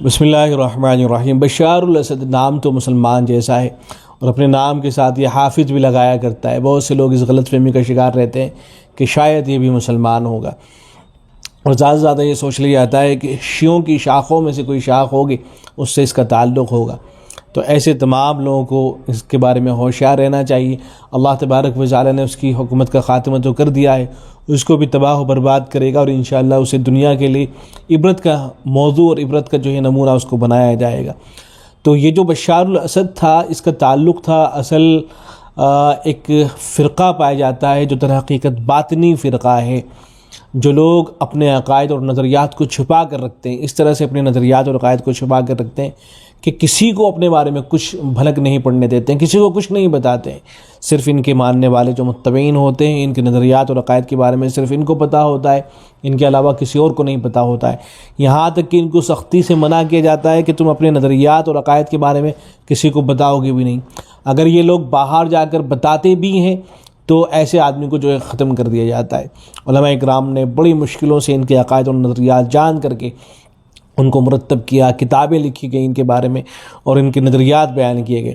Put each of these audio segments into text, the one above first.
بسم اللہ الرحمن الرحیم۔ بشار الاسد نام تو مسلمان جیسا ہے اور اپنے نام کے ساتھ یہ حافظ بھی لگایا کرتا ہے۔ بہت سے لوگ اس غلط فہمی کا شکار رہتے ہیں کہ شاید یہ بھی مسلمان ہوگا، اور زیادہ سے زیادہ یہ سوچ لیا جاتا ہے کہ شیعوں کی شاخوں میں سے کوئی شاخ ہوگی، اس سے اس کا تعلق ہوگا۔ تو ایسے تمام لوگوں کو اس کے بارے میں ہوشیار رہنا چاہیے۔ اللہ تبارک و تعالی نے اس کی حکومت کا خاتمہ تو کر دیا ہے، اس کو بھی تباہ و برباد کرے گا، اور انشاءاللہ اسے دنیا کے لیے عبرت کا موضوع اور عبرت کا نمونہ اس کو بنایا جائے گا۔ تو یہ جو بشار الاسد تھا، اس کا تعلق تھا اصل ایک فرقہ پایا جاتا ہے جو در حقیقت باطنی فرقہ ہے، جو لوگ اپنے عقائد اور نظریات کو چھپا کر رکھتے ہیں۔ اس طرح سے اپنے نظریات اور عقائد کو چھپا کر رکھتے ہیں کہ کسی کو اپنے بارے میں کچھ بھلک نہیں پڑنے دیتے ہیں، کسی کو کچھ نہیں بتاتے ہیں۔ صرف ان کے ماننے والے جو متبعین ہوتے ہیں، ان کے نظریات اور عقائد کے بارے میں صرف ان کو پتہ ہوتا ہے، ان کے علاوہ کسی اور کو نہیں پتہ ہوتا ہے۔ یہاں تک کہ ان کو سختی سے منع کیا جاتا ہے کہ تم اپنے نظریات اور عقائد کے بارے میں کسی کو بتاؤ گے بھی نہیں۔ اگر یہ لوگ باہر جا کر بتاتے بھی ہیں تو ایسے آدمی کو ختم کر دیا جاتا ہے۔ علماء اکرام نے بڑی مشکلوں سے ان کے عقائد اور نظریات جان کر کے ان کو مرتب کیا، کتابیں لکھی گئیں ان کے بارے میں، اور ان کے نظریات بیان کیے گئے۔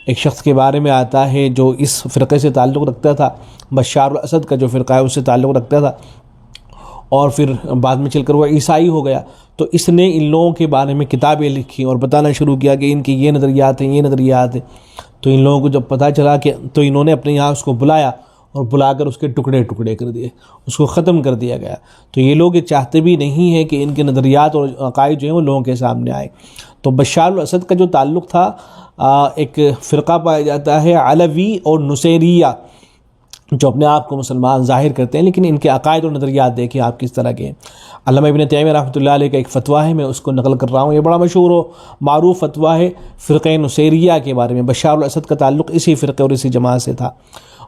ایک شخص کے بارے میں آتا ہے جو اس فرقے سے تعلق رکھتا تھا، بشار الاسد کا جو فرقہ ہے اس سے تعلق رکھتا تھا، اور پھر بعد میں چل کر وہ عیسائی ہو گیا۔ تو اس نے ان لوگوں کے بارے میں کتابیں لکھی اور بتانا شروع کیا کہ ان کے یہ نظریات ہیں، یہ نظریات ہیں۔ تو ان لوگوں کو جب پتہ چلا کہ تو انہوں نے اپنے یہاں اس کو بلایا اور بلا کر اس کے ٹکڑے ٹکڑے کر دیے، اس کو ختم کر دیا گیا۔ تو یہ لوگ یہ چاہتے بھی نہیں ہیں کہ ان کے نظریات اور عقائد جو ہیں وہ لوگوں کے سامنے آئے۔ تو بشار الاسد کا جو تعلق تھا، ایک فرقہ پایا جاتا ہے علوی اور نصیریہ، جو اپنے آپ کو مسلمان ظاہر کرتے ہیں، لیکن ان کے عقائد اور نظریات دیکھیں آپ کس طرح کے ہیں۔ علامہ ابن تیمیہ رحمۃ اللہ علیہ کا ایک فتویٰ ہے، میں اس کو نقل کر رہا ہوں، یہ بڑا مشہور و معروف فتویٰ ہے فرقہ نصیریہ کے بارے میں۔ بشار الاسد کا تعلق اسی فرقے اور اسی جماعت سے تھا،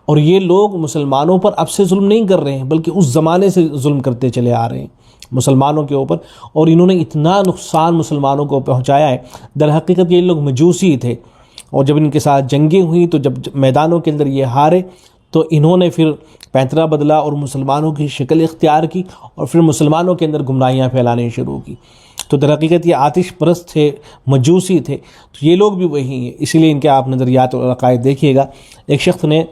اور یہ لوگ مسلمانوں پر اب سے ظلم نہیں کر رہے ہیں، بلکہ اس زمانے سے ظلم کرتے چلے آ رہے ہیں مسلمانوں کے اوپر، اور انہوں نے اتنا نقصان مسلمانوں کو پہنچایا ہے۔ در حقیقت یہ لوگ مجوسی تھے، اور جب ان کے ساتھ جنگیں ہوئیں تو جب میدانوں کے اندر یہ ہارے تو انہوں نے پھر پینترا بدلا اور مسلمانوں کی شکل اختیار کی، اور پھر مسلمانوں کے اندر گمراہیاں پھیلانے شروع کی۔ تو در حقیقت یہ آتش پرست تھے، مجوسی تھے، تو یہ لوگ بھی وہی ہیں۔ اسی لیے ان کے آپ نظریات اور عقائد دیکھیے گا۔ ایک شخص نے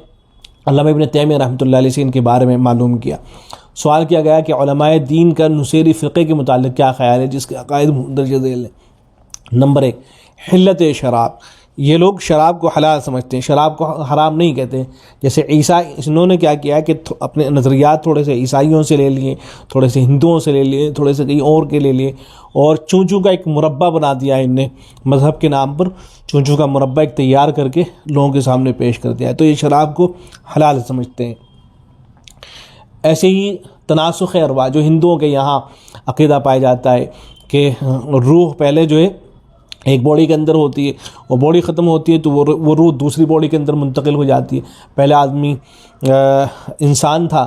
علامہ ابن تیمیہ رحمۃ اللہ علیہ سے ان کے بارے میں معلوم کیا، سوال کیا گیا کہ علماء دین کا نصیری فرقے کے متعلق کیا خیال ہے جس کے عقائد مندرجہ ذیل ہیں۔ نمبر 1، حلت شراب۔ یہ لوگ شراب کو حلال سمجھتے ہیں، شراب کو حرام نہیں کہتے۔ جیسے انہوں نے کیا کیا کہ اپنے نظریات تھوڑے سے عیسائیوں سے لے لیے، تھوڑے سے ہندوؤں سے لے لیے، تھوڑے سے کہیں اور کے لے لیے، اور چونچو کا ایک مربع بنا دیا ہے ان نے مذہب کے نام پر۔ چونچو کا مربع ایک تیار کر کے لوگوں کے سامنے پیش کر دیا ہے، تو یہ شراب کو حلال سمجھتے ہیں۔ ایسے ہی تناسخ ارواح، جو ہندوؤں کے یہاں عقیدہ پایا جاتا ہے کہ روح پہلے جو ہے ایک باڈی کے اندر ہوتی ہے، وہ باڈی ختم ہوتی ہے تو وہ روح دوسری باڈی کے اندر منتقل ہو جاتی ہے۔ پہلے آدمی انسان تھا،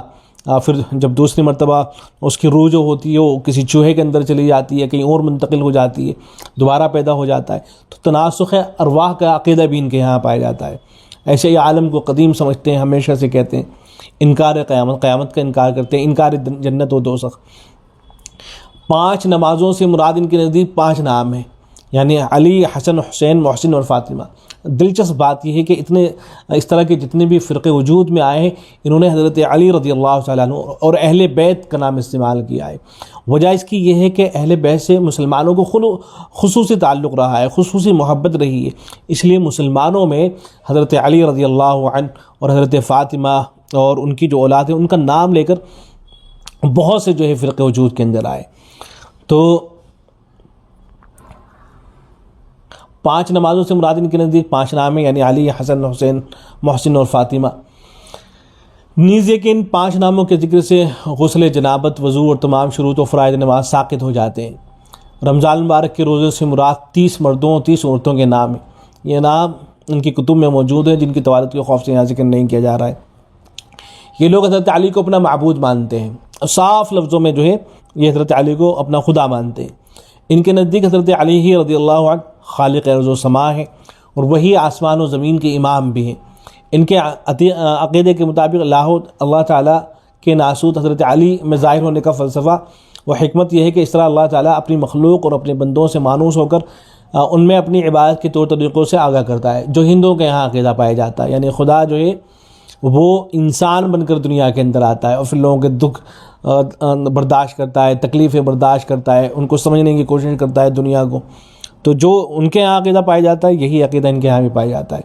پھر جب دوسری مرتبہ اس کی روح جو ہوتی ہے وہ کسی چوہے کے اندر چلی جاتی ہے، کہیں اور منتقل ہو جاتی ہے، دوبارہ پیدا ہو جاتا ہے۔ تو تناسخ ارواح کا عقیدہ بھی ان کے یہاں پایا جاتا ہے۔ ایسے ہی عالم کو قدیم سمجھتے ہیں، ہمیشہ سے کہتے ہیں۔ انکار قیامت، قیامت کا انکار کرتے ہیں، انکار جنت و دوزخ۔ 5 نمازوں سے مراد ان کے نزدیک 5 نام ہیں، یعنی علی، حسن، حسین، محسن اور فاطمہ۔ دلچسپ بات یہ ہے کہ اس طرح کے جتنے بھی فرقے وجود میں آئے ہیں، انہوں نے حضرت علی رضی اللہ تعالیٰ عنہ اور اہل بیت کا نام استعمال کیا ہے۔ وجہ اس کی یہ ہے کہ اہل بیت سے مسلمانوں کو خصوصی تعلق رہا ہے، خصوصی محبت رہی ہے، اس لیے مسلمانوں میں حضرت علی رضی اللہ عنہ اور حضرت فاطمہ اور ان کی جو اولاد ہے ان کا نام لے کر بہت سے جو ہے فرقے وجود کے اندر آئے۔ تو 5 نمازوں سے مراد ان کے نزدیک 5 نام ہیں، یعنی علی، حسن، حسین، محسن اور فاطمہ۔ نیز یہ کہ ان 5 ناموں کے ذکر سے غسل جنابت، وضو اور تمام شروط و فرائض نماز ساقط ہو جاتے ہیں۔ رمضان مبارک کے روزے سے مراد 30 مردوں 30 عورتوں کے نام ہیں۔ یہ نام ان کی کتب میں موجود ہیں، جن کی توالت کے خوف سے یہاں ذکر نہیں کیا جا رہا ہے۔ یہ لوگ حضرت علی کو اپنا معبود مانتے ہیں، صاف لفظوں میں جو ہے یہ حضرت علی کو اپنا خدا مانتے ہیں۔ ان کے نزدیک حضرت علی ہی رضی اللہ عنہ خالق ارض و سما ہے، اور وہی آسمان و زمین کے امام بھی ہیں۔ ان کے عقیدے کے مطابق اللہ تعالیٰ کے ناسوت حضرت علی میں ظاہر ہونے کا فلسفہ وہ حکمت یہ ہے کہ اس طرح اللہ تعالیٰ اپنی مخلوق اور اپنے بندوں سے مانوس ہو کر ان میں اپنی عبادت کے طور طریقوں سے آگاہ کرتا ہے، جو ہندوؤں کے یہاں عقیدہ پایا جاتا ہے، یعنی خدا جو ہے وہ انسان بن کر دنیا کے اندر آتا ہے اور پھر لوگوں کے دکھ برداشت کرتا ہے، تکلیفیں برداشت کرتا ہے، ان کو سمجھنے کی کوشش کرتا ہے دنیا کو۔ تو جو ان کے یہاں عقیدہ پایا جاتا ہے یہی عقیدہ ان کے یہاں بھی پایا جاتا ہے۔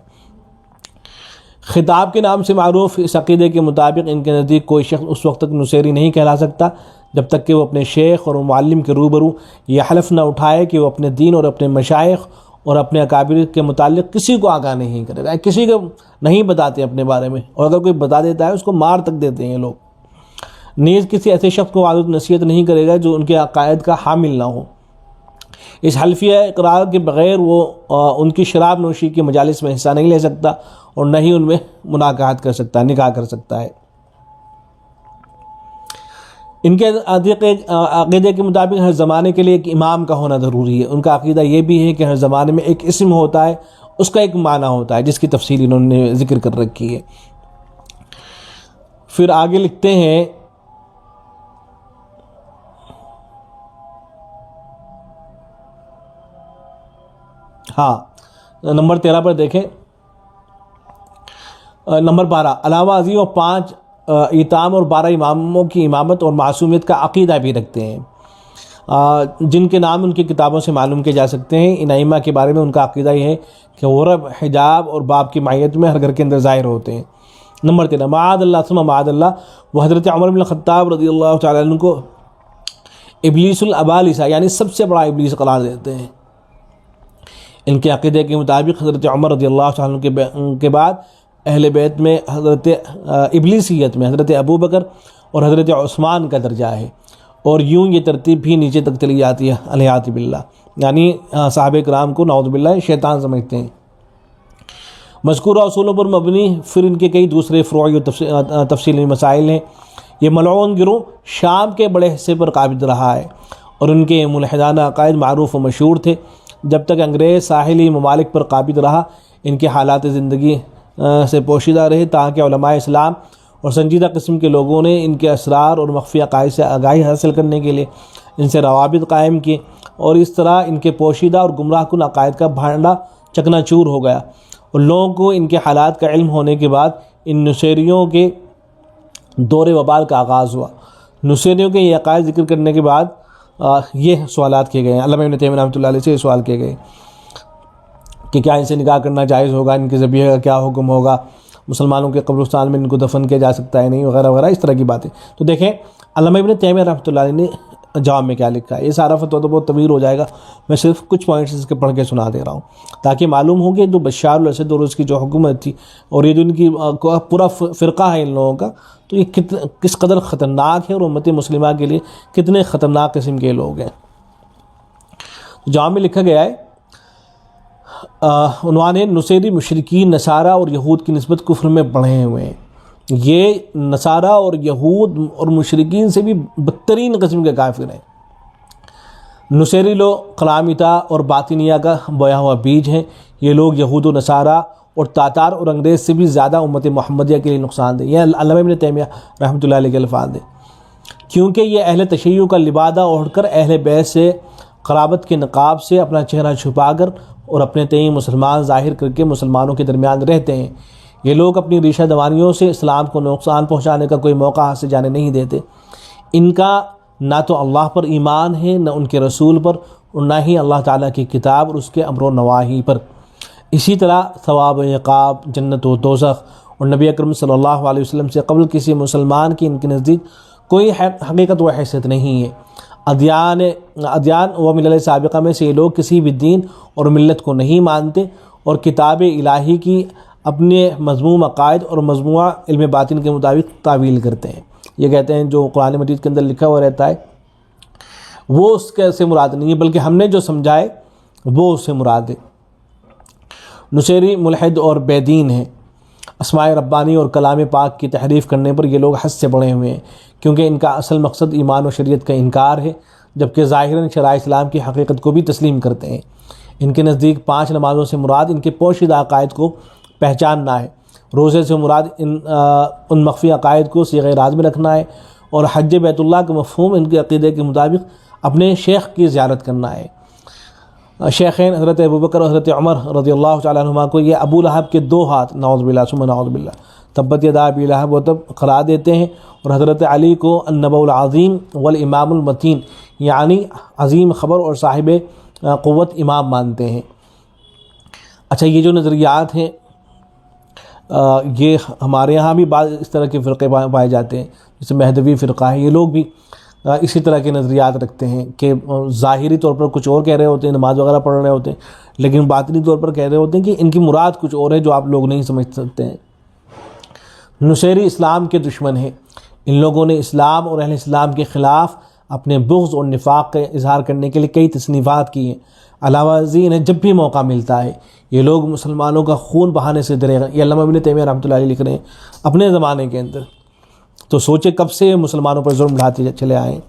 خطاب کے نام سے معروف اس عقیدے کے مطابق ان کے نزدیک کوئی شخص اس وقت تک نصیری نہیں کہلا سکتا جب تک کہ وہ اپنے شیخ اور معلم کے روبرو یہ حلف نہ اٹھائے کہ وہ اپنے دین اور اپنے مشائخ اور اپنے اکابر کے متعلق کسی کو آگاہ نہیں کرے گا، کسی کو نہیں بتاتے اپنے بارے میں، اور اگر کوئی بتا دیتا ہے اس کو مار تک دیتے ہیں یہ لوگ۔ نیز کسی ایسے شخص کو وعظ نصیحت نہیں کرے گا جو ان کے عقائد کا حامل نہ ہو۔ اس حلفیہ اقرار کے بغیر وہ ان کی شراب نوشی کے مجالس میں حصہ نہیں لے سکتا اور نہ ہی ان میں مناکحات کر سکتا ہے، نکاح کر سکتا ہے۔ ان کے عقیدے کے مطابق ہر زمانے کے لیے ایک امام کا ہونا ضروری ہے۔ ان کا عقیدہ یہ بھی ہے کہ ہر زمانے میں ایک اسم ہوتا ہے، اس کا ایک معنی ہوتا ہے جس کی تفصیل انہوں نے ذکر کر رکھی ہے۔ پھر آگے لکھتے ہیں نمبر 13 پر دیکھیں، نمبر 12 علاوہ ازیں اور 5 ایتام اور 12 اماموں کی امامت اور معصومیت کا عقیدہ بھی رکھتے ہیں، جن کے نام ان کی کتابوں سے معلوم کیے جا سکتے ہیں۔ ان ائمہ کے بارے میں ان کا عقیدہ یہ ہے کہ وہ رب، حجاب اور باپ کی معیت میں ہر گھر کے اندر ظاہر ہوتے ہیں۔ نمبر 13 معاذ اللہ ثم معاذ اللہ، وہ حضرت عمر بن الخطاب رضی اللہ تعالیٰ عنہ کو ابلیس الابالسہ یعنی سب سے بڑا ابلیس قرار دیتے ہیں۔ ان کے عقیدے کے مطابق حضرت عمر رضی اللہ تعالیٰ عنہ کے بعد اہل بیت میں حضرت ابلیسیت میں حضرت ابو بکر اور حضرت عثمان کا درجہ ہے، اور یوں یہ ترتیب بھی نیچے تک چلی جاتی ہے، علیہ باللہ، یعنی صحابہ کرام کو نعوذ باللہ شیطان سمجھتے ہیں۔ مذکورہ اصولوں پر مبنی پھر ان کے کئی دوسرے فروعی و تفصیلی مسائل ہیں۔ یہ ملعون گروہ شام کے بڑے حصے پر قابض رہا ہے اور ان کے ملحدانہ عقائد معروف و مشہور تھے۔ جب تک انگریز ساحلی ممالک پر قابض رہا ان کے حالات زندگی سے پوشیدہ رہے، تاکہ علماء اسلام اور سنجیدہ قسم کے لوگوں نے ان کے اسرار اور مخفی عقائد سے آگاہی حاصل کرنے کے لیے ان سے روابط قائم کیے، اور اس طرح ان کے پوشیدہ اور گمراہ کن عقائد کا بھانڈا چکنا چور ہو گیا، اور لوگوں کو ان کے حالات کا علم ہونے کے بعد ان نصیریوں کے دور وبال کا آغاز ہوا۔ نصیریوں کے یہ عقائد ذکر کرنے کے بعد یہ سوالات کیے گئے ہیں، علامہ ابن تیمیہ رحمۃ اللہ علیہ سے یہ سوال کیے گئے کہ کیا ان سے نکاح کرنا جائز ہوگا، ان کے ذبیحے کا کیا حکم ہوگا، مسلمانوں کے قبرستان میں ان کو دفن کیا جا سکتا ہے نہیں، وغیرہ وغیرہ اس طرح کی باتیں۔ تو دیکھیں علامہ ابن تیمیہ رحمۃ اللہ علیہ نے جواب میں کیا لکھا ہے۔ یہ سارا فتویٰ تو بہت طویل ہو جائے گا، میں صرف کچھ پوائنٹس اس کے پڑھ کے سنا دے رہا ہوں تاکہ معلوم ہو کہ جو بشار الاسد اور اس کی جو حکومت تھی اور یہ جو ان کی پورا فرقہ ہے ان لوگوں کا، تو یہ کس قدر خطرناک ہے اور امت مسلمہ کے لیے کتنے خطرناک قسم کے لوگ ہیں۔ جواب میں لکھا گیا ہے، عنوان ہے نصیری مشرکین نصارہ اور یہود کی نسبت کفر میں بڑھے ہوئے ہیں۔ یہ نصارہ اور یہود اور مشرکین سے بھی بدترین قسم کے کافر ہیں۔ نصیری لوگ قلامتہ اور باطنیہ کا بویا ہوا بیج ہیں۔ یہ لوگ یہود و نصارہ اور تاتار اور انگریز سے بھی زیادہ امت محمدیہ کے لیے نقصان دہ۔ یہ علامہ ابن تیمیہ رحمۃ اللہ علیہ کے الفاظ ہیں، کیونکہ یہ اہل تشیع کا لبادہ اوڑھ کر اہل بیت سے قرابت کے نقاب سے اپنا چہرہ چھپا کر اور اپنے تئیں مسلمان ظاہر کر کے مسلمانوں کے درمیان رہتے ہیں۔ یہ لوگ اپنی ریشہ دوانیوں سے اسلام کو نقصان پہنچانے کا کوئی موقع ہاتھ سے جانے نہیں دیتے۔ ان کا نہ تو اللہ پر ایمان ہے، نہ ان کے رسول پر، اور نہ ہی اللہ تعالیٰ کی کتاب اور اس کے امر و نواہی پر۔ اسی طرح ثواب و عقاب، جنت و دوزخ اور نبی اکرم صلی اللہ علیہ وسلم سے قبل کسی مسلمان کی ان کے نزدیک کوئی حقیقت و حیثیت نہیں ہے۔ ادیان و ملل سابقہ میں سے یہ لوگ کسی بھی دین اور ملت کو نہیں مانتے اور کتاب الہی کی اپنے مذموم عقائد اور مجموعہ علم باطن کے مطابق تعویل کرتے ہیں۔ یہ کہتے ہیں جو قرآن مجید کے اندر لکھا ہوا رہتا ہے وہ اس کے سے مراد نہیں ہے، بلکہ ہم نے جو سمجھا ہے وہ اس سے مراد ہے۔ نصیری ملحد اور بے دین ہیں۔ اسماء ربانی اور کلام پاک کی تحریف کرنے پر یہ لوگ حد سے بڑھے ہوئے ہیں، کیونکہ ان کا اصل مقصد ایمان و شریعت کا انکار ہے، جبکہ ظاہراً شرائع اسلام کی حقیقت کو بھی تسلیم کرتے ہیں۔ ان کے نزدیک 5 نمازوں سے مراد ان کے پوشیدہ عقائد کو پہچاننا ہے، روزے سے مراد ان مخفی عقائد کو صیغہ راز میں رکھنا ہے، اور حج بیت اللہ کا مفہوم ان کے عقیدے کے مطابق اپنے شیخ کی زیارت کرنا ہے۔ شیخین حضرت ابوبکر اور حضرت عمر رضی اللہ تعالیٰ عنہما کو یہ ابو لہب کے 2 ہاتھ نعوذ باللہ ثم نعوذ باللہ تبت یدا ابی لہب و تب قرار دیتے ہیں، اور حضرت علی کو النبی العظیم والامام المتین یعنی عظیم خبر اور صاحب قوت امام مانتے ہیں۔ اچھا، یہ جو نظریات ہیں یہ ہمارے یہاں بھی بعض اس طرح کے فرقے پائے جاتے ہیں، جیسے مہدوی فرقہ ہے، یہ لوگ بھی اسی طرح کے نظریات رکھتے ہیں کہ ظاہری طور پر کچھ اور کہہ رہے ہوتے ہیں، نماز وغیرہ پڑھ رہے ہوتے ہیں، لیکن باطنی طور پر کہہ رہے ہوتے ہیں کہ ان کی مراد کچھ اور ہے جو آپ لوگ نہیں سمجھ سکتے ہیں۔ نصیری اسلام کے دشمن ہیں، ان لوگوں نے اسلام اور اہل اسلام کے خلاف اپنے بغض اور نفاق کا اظہار کرنے کے لیے کئی تصنیفات کی ہیں۔ علاوہ ازیں انہیں جب بھی موقع ملتا ہے یہ لوگ مسلمانوں کا خون بہانے سے ڈرے گا۔ یہ علامہ ابن تیمیہ رحمۃ اللہ علیہ لکھ رہے ہیں اپنے زمانے کے اندر، تو سوچے کب سے مسلمانوں پر ظلم ڈھاتے چلے آئے ہیں۔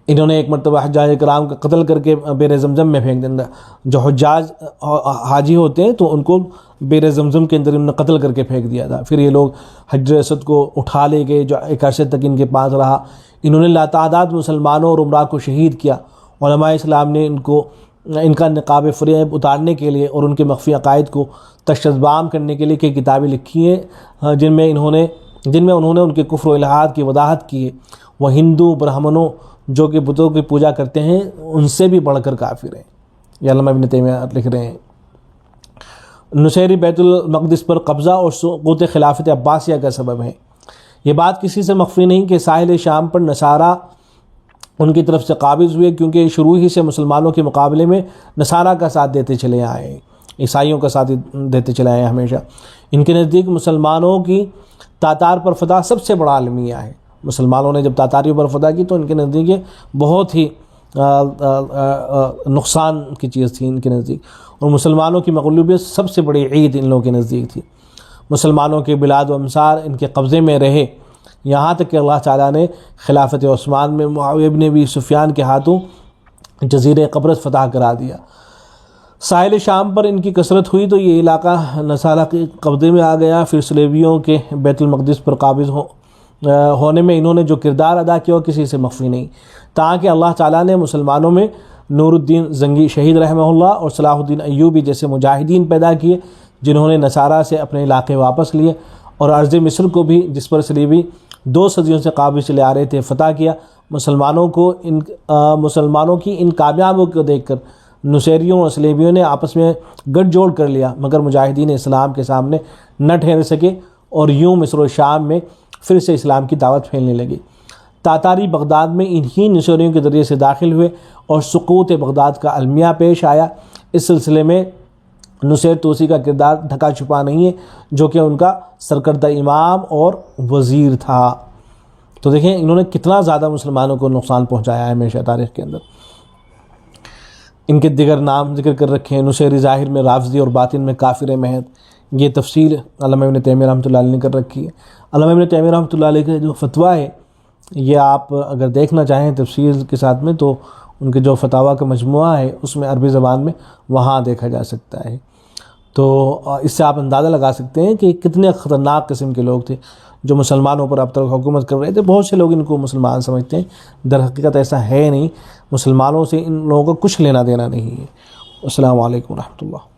انہوں نے ایک مرتبہ حجاج کرام کا قتل کر کے بیر زمزم میں پھینک دیا۔ جو حجاج حاجی ہوتے ہیں تو ان کو بیر زمزم کے اندر انہوں نے قتل کر کے پھینک دیا تھا۔ پھر یہ لوگ حجر اسود کو اٹھا لے گئے جو ایک عرصے تک ان کے پاس رہا۔ انہوں نے لاتعداد مسلمانوں اور عمرا کو شہید کیا۔ علماء اسلام نے ان کا نقاب فریب اتارنے کے لیے اور ان کے مخفی عقائد کو تشدبام کرنے کے لیے کئی کتابیں لکھی ہیں جن میں انہوں نے ان کے کفر و الحاد کی وضاحت کی ہے۔ وہ ہندو برہمنوں جو کہ بتوں کی پوجا کرتے ہیں ان سے بھی بڑھ کر کافر ہیں، یہ علامہ ابن تیمیہ لکھ رہے ہیں۔ نصیری بیت المقدس پر قبضہ اور سقوط خلافت عباسیہ کا سبب ہے۔ یہ بات کسی سے مخفی نہیں کہ ساحل شام پر نصارہ ان کی طرف سے قابض ہوئے، کیونکہ شروع ہی سے مسلمانوں کے مقابلے میں نصارہ کا ساتھ دیتے چلے آئے ہیں، عیسائیوں کا ساتھ دیتے چلے آئے ہیں ہمیشہ۔ ان کے نزدیک مسلمانوں کی تاتار پر فتح سب سے بڑا المیہ ہے۔ مسلمانوں نے جب تاتاریوں پر فتح کی تو ان کے نزدیک یہ بہت ہی نقصان کی چیز تھی ان کے نزدیک، اور مسلمانوں کی مغلوبیت سب سے بڑی عید ان لوگوں کے نزدیک تھی۔ مسلمانوں کے بلاد و امصار ان کے قبضے میں رہے، یہاں تک کہ اللہ تعالیٰ نے خلافت عثمان میں معاویہ بن ابی سفیان کے ہاتھوں جزیرہ قبرص فتح کرا دیا۔ ساحل شام پر ان کی کثرت ہوئی تو یہ علاقہ نصارہ کے قبضے میں آ گیا۔ پھر صلیبیوں کے بیت المقدس پر قابض ہونے میں انہوں نے جو کردار ادا کیا وہ کسی سے مخفی نہیں، تاکہ اللہ تعالیٰ نے مسلمانوں میں نور الدین زنگی شہید رحمہ اللہ اور صلاح الدین ایوبی جیسے مجاہدین پیدا کیے، جنہوں نے نصارہ سے اپنے علاقے واپس لیے، اور ارض مصر کو بھی جس پر صلیبی 2 صدیوں سے قابض چلے آ رہے تھے فتح کیا۔ مسلمانوں کی ان کامیابیوں کو دیکھ کر نصیریوں اور صلیبیوں نے آپس میں گٹھ جوڑ کر لیا، مگر مجاہدین اسلام کے سامنے نہ ٹھہر سکے، اور یوں مصر و شام میں پھر سے اسلام کی دعوت پھیلنے لگی۔ تاتاری بغداد میں انہی نصیریوں کے ذریعے سے داخل ہوئے اور سقوط بغداد کا المیہ پیش آیا۔ اس سلسلے میں نصیر توسی کا کردار ڈھکا چھپا نہیں ہے، جو کہ ان کا سرکردہ امام اور وزیر تھا۔ تو دیکھیں انہوں نے کتنا زیادہ مسلمانوں کو نقصان پہنچایا ہے ہمیشہ تاریخ کے اندر۔ ان کے دیگر نام ذکر کر رکھے ہیں، نصیری ظاہر میں رافضی اور باطن میں کافر محض۔ یہ تفصیل علامہ ابن تیمیہ رحمۃ اللہ علیہ نے کر رکھی ہے۔ علامہ ابن تیمیہ رحمۃ اللہ علیہ کا جو فتویٰ ہے یہ آپ اگر دیکھنا چاہیں تفصیل کے ساتھ میں تو ان کے جو فتاویٰ کا مجموعہ ہے اس میں عربی زبان میں وہاں دیکھا جا سکتا ہے۔ تو اس سے آپ اندازہ لگا سکتے ہیں کہ کتنے خطرناک قسم کے لوگ تھے جو مسلمانوں پر اب تک حکومت کر رہے تھے۔ بہت سے لوگ ان کو مسلمان سمجھتے ہیں، در حقیقت ایسا ہے نہیں، مسلمانوں سے ان لوگوں کو کچھ لینا دینا نہیں ہے۔ السلام علیکم ورحمۃ اللہ۔